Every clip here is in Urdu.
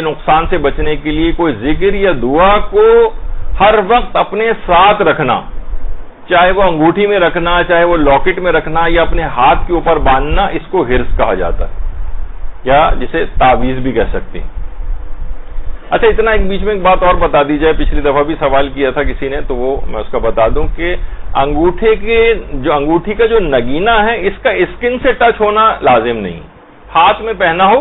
نقصان سے بچنے کے لیے کوئی ذکر یا دعا کو ہر وقت اپنے ساتھ رکھنا، چاہے وہ انگوٹھی میں رکھنا، چاہے وہ لاکٹ میں رکھنا یا اپنے ہاتھ کے اوپر باندھنا، اس کو حرص کہا جاتا ہے، یا جسے تعویذ بھی کہہ سکتے ہیں۔ اچھا، اتنا ایک بیچ میں ایک بات اور بتا دی جائے، پچھلی دفعہ بھی سوال کیا تھا کسی نے، تو وہ میں اس کا بتا دوں کہ انگوٹھی کا جو نگینہ ہے، اس کا اسکن سے ٹچ ہونا لازم نہیں، ہاتھ میں پہنا ہو،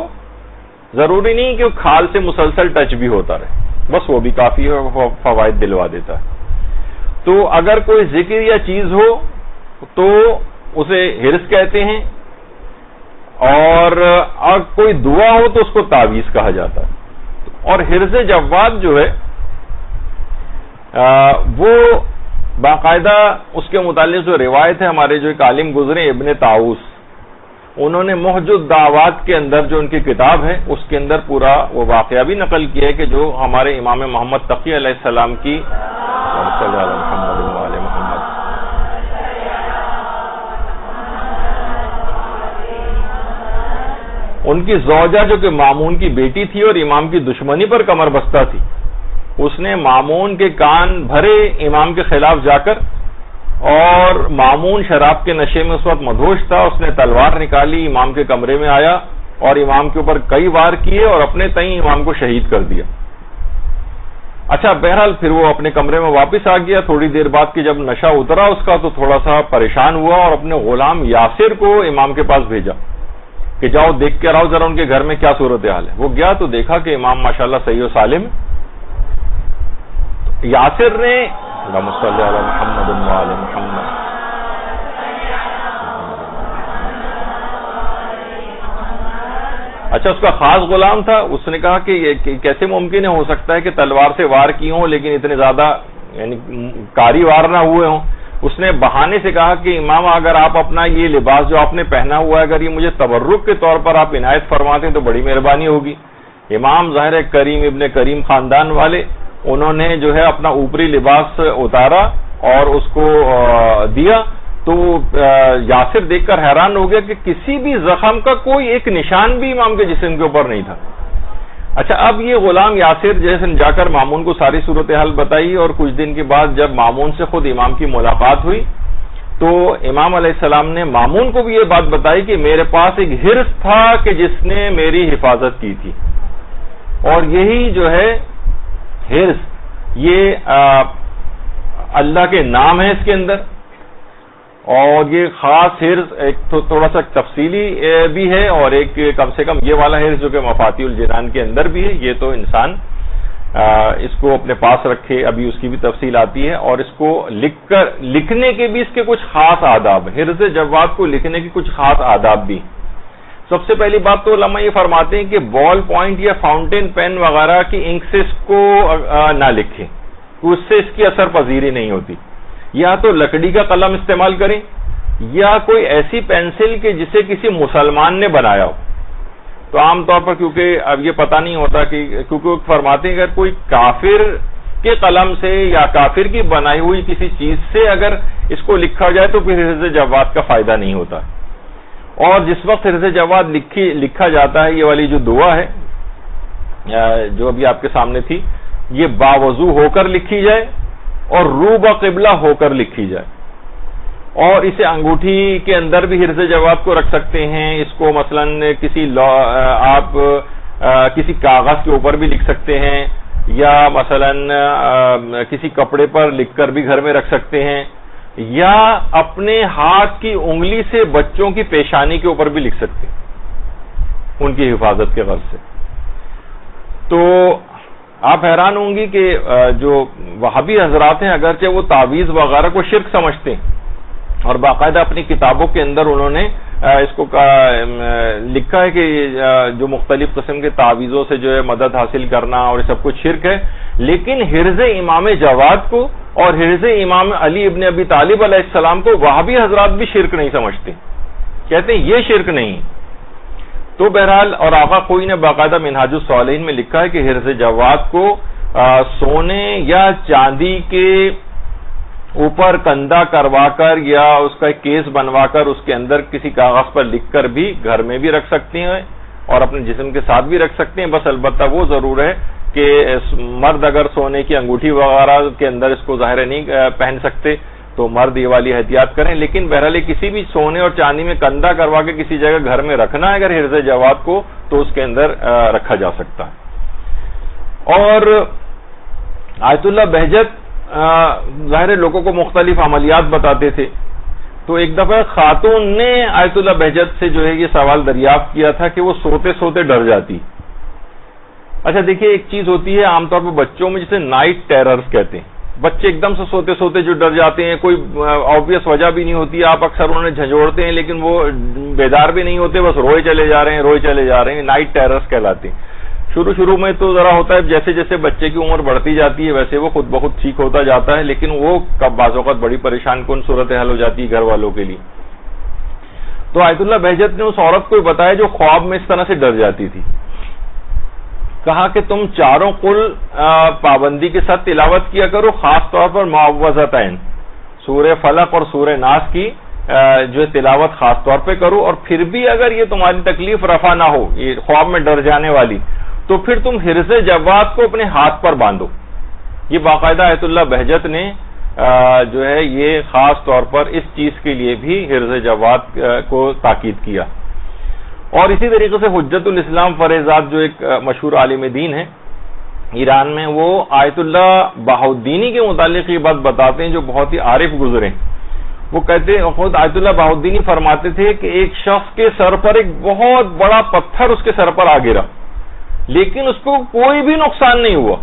ضروری نہیں کہ کھال سے مسلسل ٹچ بھی ہوتا رہے، بس وہ بھی کافی فوائد دلوا دیتا ہے۔ تو اگر کوئی ذکر یا چیز ہو تو اسے حرص کہتے ہیں، اور کوئی دعا ہو تو اس کو تعویذ کہا جاتا ہے۔ اور حرز جواد جو ہے وہ باقاعدہ اس کے متعلق جو روایت ہے، ہمارے جو ایک عالم گزرے ابن طاؤس، انہوں نے محج الدعوات کے اندر جو ان کی کتاب ہے اس کے اندر پورا وہ واقعہ بھی نقل کیا ہے کہ جو ہمارے امام محمد تقی علیہ السلام کی ان کی زوجہ جو کہ مامون کی بیٹی تھی اور امام کی دشمنی پر کمر بستہ تھی، اس نے مامون کے کان بھرے امام کے خلاف جا کر، اور مامون شراب کے نشے میں اس وقت مدہوش تھا، اس نے تلوار نکالی، امام کے کمرے میں آیا اور امام کے اوپر کئی وار کیے اور اپنے تئیں امام کو شہید کر دیا۔ اچھا، بہرحال پھر وہ اپنے کمرے میں واپس آ گیا۔ تھوڑی دیر بعد کہ جب نشہ اترا اس کا تو تھوڑا سا پریشان ہوا اور اپنے غلام یاسر کو امام کے پاس بھیجا کہ جاؤ دیکھ کے آؤ ذرا ان کے گھر میں کیا صورتحال ہے۔ وہ گیا تو دیکھا کہ امام ماشاءاللہ صحیح و سالم۔ یاسر نے اللہم صلی علی محمد و علی محمد، اچھا اس کا خاص غلام تھا، اس نے کہا کہ یہ کیسے ممکن ہو سکتا ہے کہ تلوار سے وار کی ہوں لیکن اتنے زیادہ یعنی کاری وار نہ ہوئے ہوں۔ اس نے بہانے سے کہا کہ امام اگر آپ اپنا یہ لباس جو آپ نے پہنا ہوا ہے اگر یہ مجھے تبرک کے طور پر آپ عنایت فرماتے ہیں تو بڑی مہربانی ہوگی۔ امام ظاہر کریم ابن کریم خاندان والے، انہوں نے جو ہے اپنا اوپری لباس اتارا اور اس کو دیا، تو یاسر دیکھ کر حیران ہو گیا کہ کسی بھی زخم کا کوئی ایک نشان بھی امام کے جسم کے اوپر نہیں تھا۔ اچھا، اب یہ غلام یاسر جیسے جا کر مامون کو ساری صورتحال بتائی، اور کچھ دن کے بعد جب مامون سے خود امام کی ملاقات ہوئی تو امام علیہ السلام نے مامون کو بھی یہ بات بتائی کہ میرے پاس ایک حرص تھا کہ جس نے میری حفاظت کی تھی، اور یہی جو ہے حرص یہ اللہ کے نام ہے اس کے اندر، اور یہ خاص حرص ایک تو تھوڑا سا تفصیلی بھی ہے، اور ایک کم سے کم یہ والا حرص جو کہ مفاتیح الجنان کے اندر بھی ہے، یہ تو انسان اس کو اپنے پاس رکھے، ابھی اس کی بھی تفصیل آتی ہے، اور اس کو لکھنے کے بھی اس کے کچھ خاص آداب ہیں، حرز جواد کو لکھنے کے کچھ خاص آداب بھی۔ سب سے پہلی بات تو علماء یہ فرماتے ہیں کہ بال پوائنٹ یا فاؤنٹین پین وغیرہ کی انک سے اس کو نہ لکھیں، اس سے اس کی اثر پذیری نہیں ہوتی، یا تو لکڑی کا قلم استعمال کریں یا کوئی ایسی پینسل کہ جسے کسی مسلمان نے بنایا ہو۔ تو عام طور پر کیونکہ اب یہ پتہ نہیں ہوتا کہ کیونکہ فرماتے ہیں اگر کوئی کافر کے قلم سے یا کافر کی بنائی ہوئی کسی چیز سے اگر اس کو لکھا جائے تو پھر حرز جواد کا فائدہ نہیں ہوتا۔ اور جس وقت حرز جواد لکھا جاتا ہے، یہ والی جو دعا ہے جو ابھی آپ کے سامنے تھی، یہ باوضو ہو کر لکھی جائے اور رو بقبلہ ہو کر لکھی جائے، اور اسے انگوٹھی کے اندر بھی حرز جواد کو رکھ سکتے ہیں، اس کو مثلا آپ کسی کاغذ کے اوپر بھی لکھ سکتے ہیں، یا مثلا کسی کپڑے پر لکھ کر بھی گھر میں رکھ سکتے ہیں، یا اپنے ہاتھ کی انگلی سے بچوں کی پیشانی کے اوپر بھی لکھ سکتے ہیں ان کی حفاظت کے غرض سے۔ تو آپ حیران ہوں گی کہ جو وہابی حضرات ہیں اگرچہ وہ تعویذ وغیرہ کو شرک سمجھتے ہیں، اور باقاعدہ اپنی کتابوں کے اندر انہوں نے اس کو لکھا ہے کہ جو مختلف قسم کے تعویذوں سے جو ہے مدد حاصل کرنا اور یہ سب کچھ شرک ہے، لیکن حرز امام جواد کو اور حرز امام علی ابن ابی طالب علیہ السلام کو وہابی حضرات بھی شرک نہیں سمجھتے، کہتے ہیں یہ شرک نہیں۔ تو بہرحال، اور آقا خوئی نے باقاعدہ منہاج الصالحین میں لکھا ہے کہ حرز جواد کو سونے یا چاندی کے اوپر کندہ کروا کر یا اس کا ایک کیس بنوا کر اس کے اندر کسی کاغذ پر لکھ کر بھی گھر میں بھی رکھ سکتے ہیں، اور اپنے جسم کے ساتھ بھی رکھ سکتے ہیں. بس البتہ وہ ضرور ہے کہ مرد اگر سونے کی انگوٹھی وغیرہ کے اندر اس کو ظاہر نہیں پہن سکتے تو مرد یہ والی احتیاط کریں. لیکن بہرحال کسی بھی سونے اور چاندی میں کندھا کروا کے کسی جگہ گھر میں رکھنا ہے اگر حرز جواد کو تو اس کے اندر رکھا جا سکتا ہے. اور آیت اللہ بہجت ظاہر لوگوں کو مختلف عملیات بتاتے تھے. تو ایک دفعہ خاتون نے آیت اللہ بہجت سے جو ہے یہ سوال دریافت کیا تھا کہ وہ سوتے سوتے ڈر جاتی. اچھا دیکھیے ایک چیز ہوتی ہے عام طور پر بچوں میں جسے نائٹ ٹیررز کہتے ہیں. بچے ایک دم سے سوتے سوتے جو ڈر جاتے ہیں, کوئی آبویس وجہ بھی نہیں ہوتی, آپ اکثر انہیں جھنجھوڑتے ہیں لیکن وہ بیدار بھی نہیں ہوتے, بس روئے چلے جا رہے ہیں, نائٹ ٹیررز کہلاتے ہیں. شروع میں تو ذرا ہوتا ہے, جیسے جیسے بچے کی عمر بڑھتی جاتی ہے ویسے وہ خود بخود ٹھیک ہوتا جاتا ہے, لیکن وہ کب بعض اوقات بڑی پریشان کن صورتحال ہو جاتی ہے گھر والوں کے لیے. تو آیت اللہ بہجت نے اس عورت کو بتایا جو خواب میں اس طرح سے ڈر جاتی تھی. کہا کہ تم چاروں قل پابندی کے ساتھ تلاوت کیا کرو, خاص طور پر معوذتین سورہ فلق اور سورہ ناس کی جو تلاوت خاص طور پہ کرو. اور پھر بھی اگر یہ تمہاری تکلیف رفع نہ ہو, یہ خواب میں ڈر جانے والی, تو پھر تم حرز جواد کو اپنے ہاتھ پر باندھو. یہ باقاعدہ آیت اللہ بہجت نے جو ہے یہ خاص طور پر اس چیز کے لیے بھی حرز جواد کو تاکید کیا. اور اسی طریقے سے حجت الاسلام فریضات جو ایک مشہور عالم دین ہے ایران میں, وہ آیت اللہ بہاؤالدینی کے متعلق یہ بات بتاتے ہیں جو بہت ہی عارف گزرے. وہ کہتے ہیں, خود آیت اللہ بہاؤالدینی فرماتے تھے کہ ایک شخص کے سر پر ایک بہت بڑا پتھر اس کے سر پر آ گرا, لیکن اس کو کوئی بھی نقصان نہیں ہوا.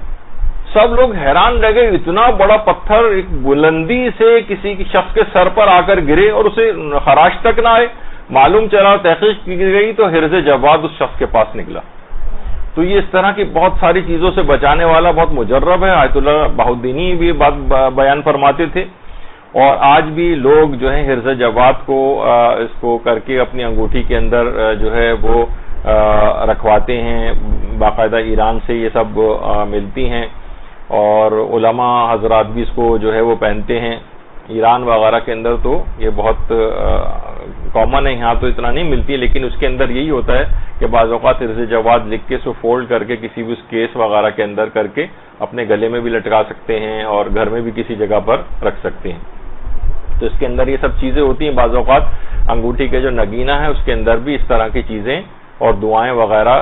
سب لوگ حیران رہ گئے, اتنا بڑا پتھر ایک بلندی سے کسی شخص کے سر پر آ کر گرے اور اسے خراش تک نہ آئے. معلوم چلا, تحقیق کی گئی تو حرز جواد اس شخص کے پاس نکلا. تو یہ اس طرح کی بہت ساری چیزوں سے بچانے والا بہت مجرب ہے. آیت اللہ بہاؤالدینی بھی بات بیان فرماتے تھے, اور آج بھی لوگ جو ہے حرز جواد کو اس کو کر کے اپنی انگوٹھی کے اندر جو ہے وہ رکھواتے ہیں. باقاعدہ ایران سے یہ سب ملتی ہیں, اور علماء حضرات بھی اس کو جو ہے وہ پہنتے ہیں. ایران وغیرہ کے اندر تو یہ بہت کامن ہے, یہاں تو اتنا نہیں ملتی, لیکن اس کے اندر یہی ہوتا ہے کہ بعض اوقات حرز جواد لکھ کے اس کو فولڈ کر کے کسی بھی اس کیس وغیرہ کے اندر کر کے اپنے گلے میں بھی لٹکا سکتے ہیں اور گھر میں بھی کسی جگہ پر رکھ سکتے ہیں. تو اس کے اندر یہ سب چیزیں ہوتی ہیں. بعض اوقات انگوٹھی کے جو نگینہ ہے اس کے اندر بھی اس طرح کی چیزیں اور دعائیں وغیرہ